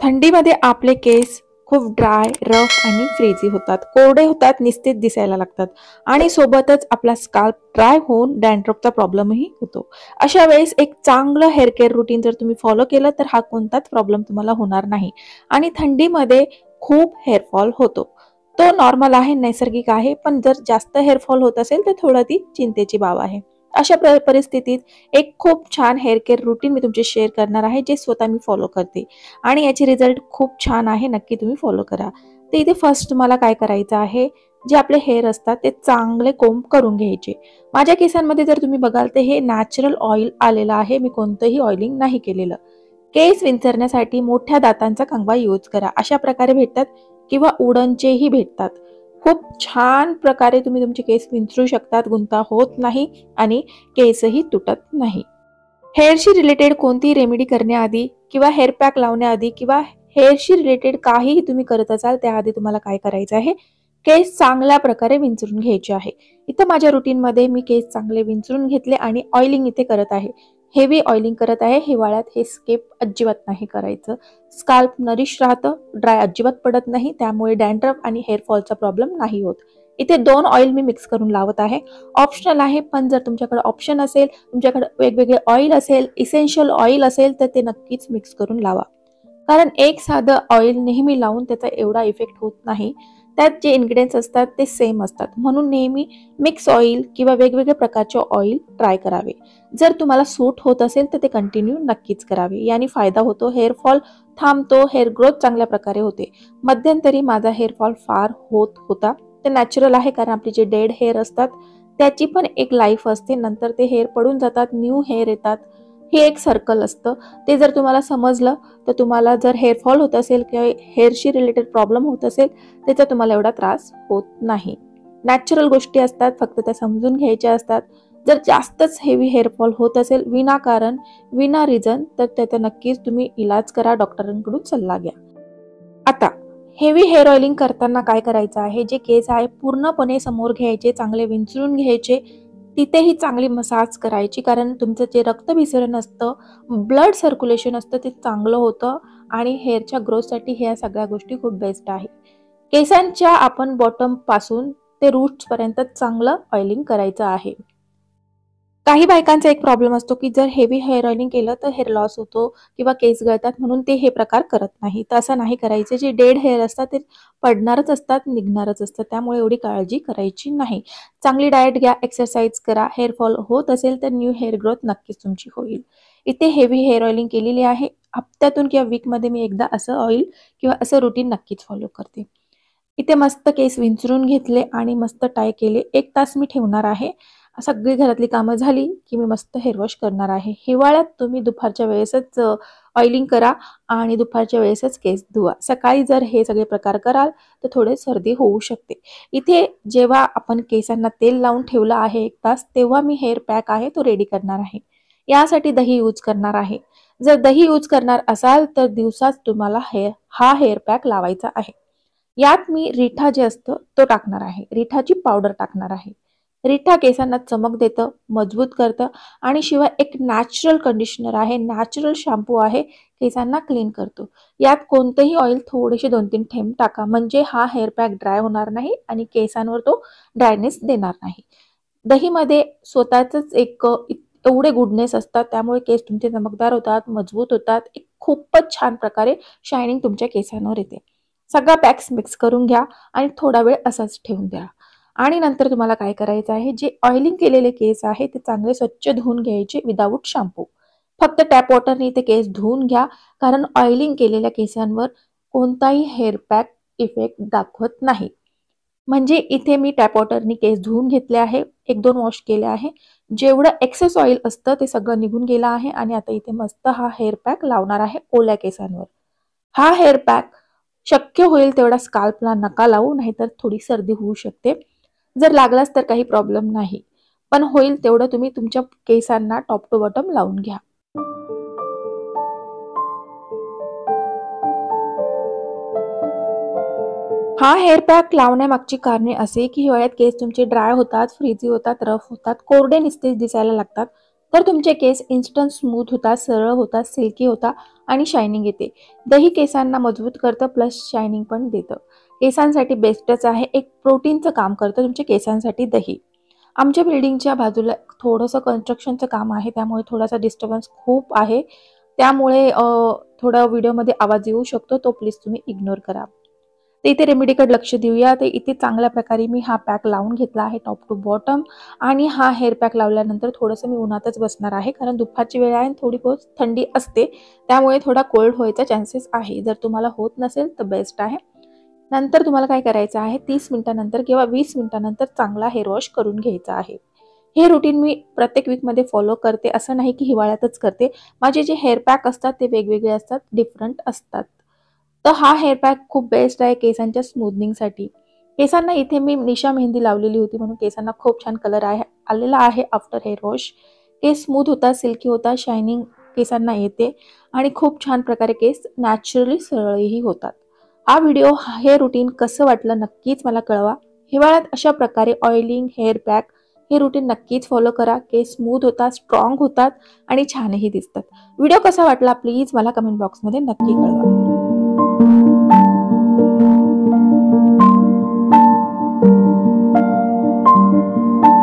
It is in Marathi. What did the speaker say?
थंडीमध्ये आपले केस खूप ड्राय, रफ आणि फ्रीझी होतात, कोरडे होतात, निस्तेज दिसायला लागतात आणि सोबतच आपला स्काल्प ड्राय होऊन डॅन्ड्रफचा प्रॉब्लेमही होतो. अशा वेळेस एक चांगलं हेअर केअर रुटीन जर तुम्ही फॉलो केलं तर हा कोणताच प्रॉब्लेम तुम्हाला होणार नाही. आणि थंडीमध्ये खूप हेअरफॉल होतो, तो नॉर्मल आहे, नैसर्गिक आहे. पण जर जास्त हेअरफॉल होत असेल तर थोडं ती चिंतेची बाब आहे. अशा परिस्थितीत एक खूप छान हेअर केअर रुटीन मी तुमचे शेअर करणार आहे, जे स्वतः मी फॉलो करते आणि याचे रिझल्ट खूप छान आहे. नक्की तुम्ही फॉलो करा. तर इथे फर्स्ट तुम्हाला काय करायचं आहे, जे आपले हेअर असतात ते चांगले कोंब करून घ्यायचे. माझ्या केसांमध्ये जर तुम्ही बघाल तर हे नॅचरल ऑइल आलेलं आहे, मी कोणतंही ऑइलिंग नाही केलेलं. केस विंचरण्यासाठी मोठ्या दातांचा कंगवा यूज करा. अशा प्रकारे भेटतात किंवा उडनचेही भेटतात. खूप छान प्रकारे तुम्ही तुमचे केस विंचरू शकतात, गुंता होत नाही आणि केसही तुटत नाही. हेअरशी रिलेटेड कोणतीही रेमेडी करण्याआधी किंवा हेअर पॅक लावण्याआधी किंवा हेअरशी रिलेटेड काहीही तुम्ही करत असाल त्याआधी तुम्हाला काय करायचं आहे, केस चांगल्या प्रकारे विंचरून घ्यायचे आहे. इथं माझ्या रुटीनमध्ये मी केस चांगले विंचरून घेतले आणि ऑइलिंग इथे करत आहे. हेवी ऑइलिंग करत आहे. हिवाळ्यात हे स्किप अजिबात नाही करायचं. स्काल्प नरिश राहतं, ड्राय अजिबात पडत नाही, त्यामुळे डॅन्ड्रफ आणि हेअरफॉलचा प्रॉब्लेम नाही होत. इथे 2 ऑइल मी मिक्स करून लावत आहे. ऑप्शनल आहे, पण जर तुमच्याकडे ऑप्शन असेल, तुमच्याकडे वेगवेगळे ऑइल असेल, इसेन्शियल ऑइल असेल तर ते नक्कीच मिक्स करून लावा. कारण एक साधं ऑइल नेहमी लावून त्याचा एवढा इफेक्ट होत नाही. त्यात जे इन्ग्रेडियंट्स असतात ते सेम असतात. म्हणून नेहमी मिक्स ऑइल किंवा वेगवेगळ्या प्रकारचे ऑइल ट्राय करावे. जर तुम्हाला सूट होत असेल तर ते कंटिन्यू नक्कीच करावे. याने फायदा होतो, हेअरफॉल थांबतो, हेअर ग्रोथ चांगल्या प्रकारे होते. मध्यंतरी माझा हेअरफॉल फार होत होता. ते नॅचरल आहे, कारण आपले जे डेड हेअर असतात त्याची पण एक लाईफ असते. नंतर ते हेअर पडून जातात, न्यू हेअर येतात. हे एक सर्कल असतं. ते जर तुम्हाला समजलं तर तुम्हाला जर हेअरफॉल होत असेल किंवा हेअरशी रिलेटेड प्रॉब्लेम होत असेल त्याचा तुम्हाला एवढा त्रास होत नाही. नॅचरल गोष्टी असतात, फक्त त्या समजून घ्यायच्या असतात. जर जास्तच हेवी हेअरफॉल होत असेल विनाकारण, विना रिझन, तर त्याचा नक्कीच तुम्ही इलाज करा, डॉक्टरांकडून सल्ला घ्या. आता हेवी हेअर ऑइलिंग करताना काय करायचं आहे, जे केस आहे पूर्णपणे समोर घ्यायचे, चांगले विंचरून घ्यायचे, तिथेही चांगली मसाज करायची. कारण तुमचं जे रक्तभिसरण असतं, ब्लड सर्क्युलेशन असतं, ते चांगलं होतं आणि हेअरच्या ग्रोथसाठी ह्या सगळ्या गोष्टी खूप बेस्ट आहे. केसांच्या आपण बॉटम पासून ते रूट्स पर्यंत चांगलं ऑइलिंग करायचं आहे. काही बायकांचा एक प्रॉब्लेम असतो की जर हेवी हेअर ऑइलिंग केलं तर हेअर लॉस होतो किंवा केस गळतात, म्हणून ते हे प्रकार करत नाही. तर असं नाही करायचं. जे डेड हेअर असतात ते पडणारच असतात, निघणारच असतात, त्यामुळे एवढी काळजी करायची नाही. चांगली डाएट घ्या, एक्सरसाइज करा. हेअरफॉल होत असेल तर न्यू हेअर ग्रोथ नक्कीच तुमची होईल. इथे हेवी हेअर ऑइलिंग केलेली आहे. हप्त्यातून किंवा वीकमध्ये मी एकदा असं ऑइल किंवा असं रुटीन नक्कीच फॉलो करते. इथे मस्त केस विंचरून घेतले आणि मस्त टाय केले. 1 तास मी ठेवणार आहे. सगळी घरातली कामं झाली की मी मस्त हेअर वॉश करणार आहे. हिवाळ्यात तुम्ही दुपारच्या वेळेसच ऑइलिंग करा आणि दुपारच्या वेळेसच केस धुवा. सकाळी जर हे सगळे प्रकार कराल तर थोडे सर्दी होऊ शकते. इथे जेव्हा आपण केसांना तेल लावून ठेवलं आहे 1 तास, तेव्हा मी हेअर पॅक आहे तो रेडी करणार आहे. यासाठी दही यूज करणार आहे. जर दही यूज करणार असाल तर दिवसाच तुम्हाला हा हेअर पॅक लावायचा आहे. यात मी रिठा जे असतं तो टाकणार आहे. रिठाची पावडर टाकणार आहे. रिठा केसांना चमक देतं, मजबूत करतं आणि शिवाय एक नॅचरल कंडिशनर आहे, नॅचरल शॅम्पू आहे, केसांना क्लीन करतो. यात कोणतंही ऑइल थोडेसे 2-3 थेंब टाका, म्हणजे हा हेअर पॅक ड्राय होणार नाही आणि केसांवर तो ड्रायनेस देणार नाही. दहीमध्ये स्वतःच एक एवढे गुडनेस असतात, त्यामुळे केस तुमचे चमकदार होतात, मजबूत होतात. एक खूपच छान प्रकारे शायनिंग तुमच्या केसांवर येते. सगळा पॅक्स मिक्स करून घ्या आणि थोडा वेळ असाच ठेवून द्या. आणि नंतर तुम्हाला काय करायचं आहे, जे ऑइलिंग केलेले केस आहे ते चांगले स्वच्छ धुवून घ्यायचे विदाऊट शॅम्पू. फक्त टॅप वॉटरने ते केस धुवून घ्या, कारण ऑइलिंग केलेल्या केसांवर कोणताही हेअर पॅक इफेक्ट दाखवत नाही. म्हणजे इथे मी टॅप वॉटरने केस धुवून घेतले आहे, 1-2 वॉश केले आहे. जेवढं एक्सेस ऑइल असतं ते सगळं निघून गेलं आहे आणि आता इथे मस्त हा हेअर पॅक लावणार आहे ओल्या केसांवर. हा हेअर पॅक शक्य होईल तेवढा स्काल्पला नका लावू, नाहीतर थोडी सर्दी होऊ शकते. जर लागलाच तर काही प्रॉब्लेम नाही, पण होईल तेवढं तुम्ही तुमच्या केसांना टॉप टू बॉटम लावून घ्या. हा हेअर पॅक लावण्यामागची कारणे असे की हिवाळ्यात केस तुमचे ड्राय होतात, फ्रीझी होतात, रफ होतात, कोरडे निस्तेज दिसायला लागतात. तर तुमचे केस इन्स्टंट स्मूथ होतात, सरळ होतात, सिल्की होतात आणि शायनिंग येते. दही केसांना मजबूत करतं प्लस शायनिंग पण देतं. केसांसाठी बेस्टच आहे. एक प्रोटीनचं काम करतं तुमच्या केसांसाठी दही. आमच्या बिल्डिंगच्या बाजूला थोडंसं कन्स्ट्रक्शनचं काम आहे, त्यामुळे थोडासा डिस्टर्बन्स खूप आहे. त्यामुळे थोडा व्हिडिओमध्ये आवाज येऊ शकतो, तो प्लीज तुम्ही इग्नोर करा. तर इथे रेमेडीकडे लक्ष देऊया. तर इथे चांगल्या प्रकारे मी हा पॅक लावून घेतला आहे टॉप टू बॉटम आणि हा हेअर पॅक लावल्यानंतर थोडंसं मी उन्हातच बसणार आहे, कारण दुपारची वेळ आहे आणि थोडी बहुत थंडी असते, त्यामुळे थोडा कोल्ड व्हायचा चान्सेस आहे. जर तुम्हाला होत नसेल तर बेस्ट आहे. नंतर तुम्हाला काय करायचं आहे, 30 मिनिटानंतर किंवा 20 मिनिटानंतर चांगला हेअर वॉश करून घ्यायचा आहे. हे रुटीन मी प्रत्येक वीकमध्ये फॉलो करते, असं नाही की हिवाळ्यातच करते. माझे जे हेअर पॅक असतात ते वेगवेगळे असतात, डिफरंट असतात. तर हा हेअर पॅक खूप बेस्ट आहे केसांच्या स्मूथनिंगसाठी. केसांना इथे मी निशा मेहंदी लावलेली होती, म्हणून केसांना खूप छान कलर आलेला आहे आफ्टर हेअर वॉश. केस स्मूथ होतात, सिल्की होतात, शायनिंग केसांना येते आणि खूप छान प्रकारे केस नॅचरली सरळही होतात. हा व्हिडिओ, हे रुटीन कसं वाटलं नक्कीच मला कळवा. हिवाळ्यात अशा प्रकारे ऑइलिंग हेअर पॅक हे रुटीन नक्कीच फॉलो करा. केस स्मूथ होतात, स्ट्रॉंग होतात आणि छानही दिसतात. व्हिडिओ कसा वाटला प्लीज मला कमेंट बॉक्समध्ये नक्की कळवा.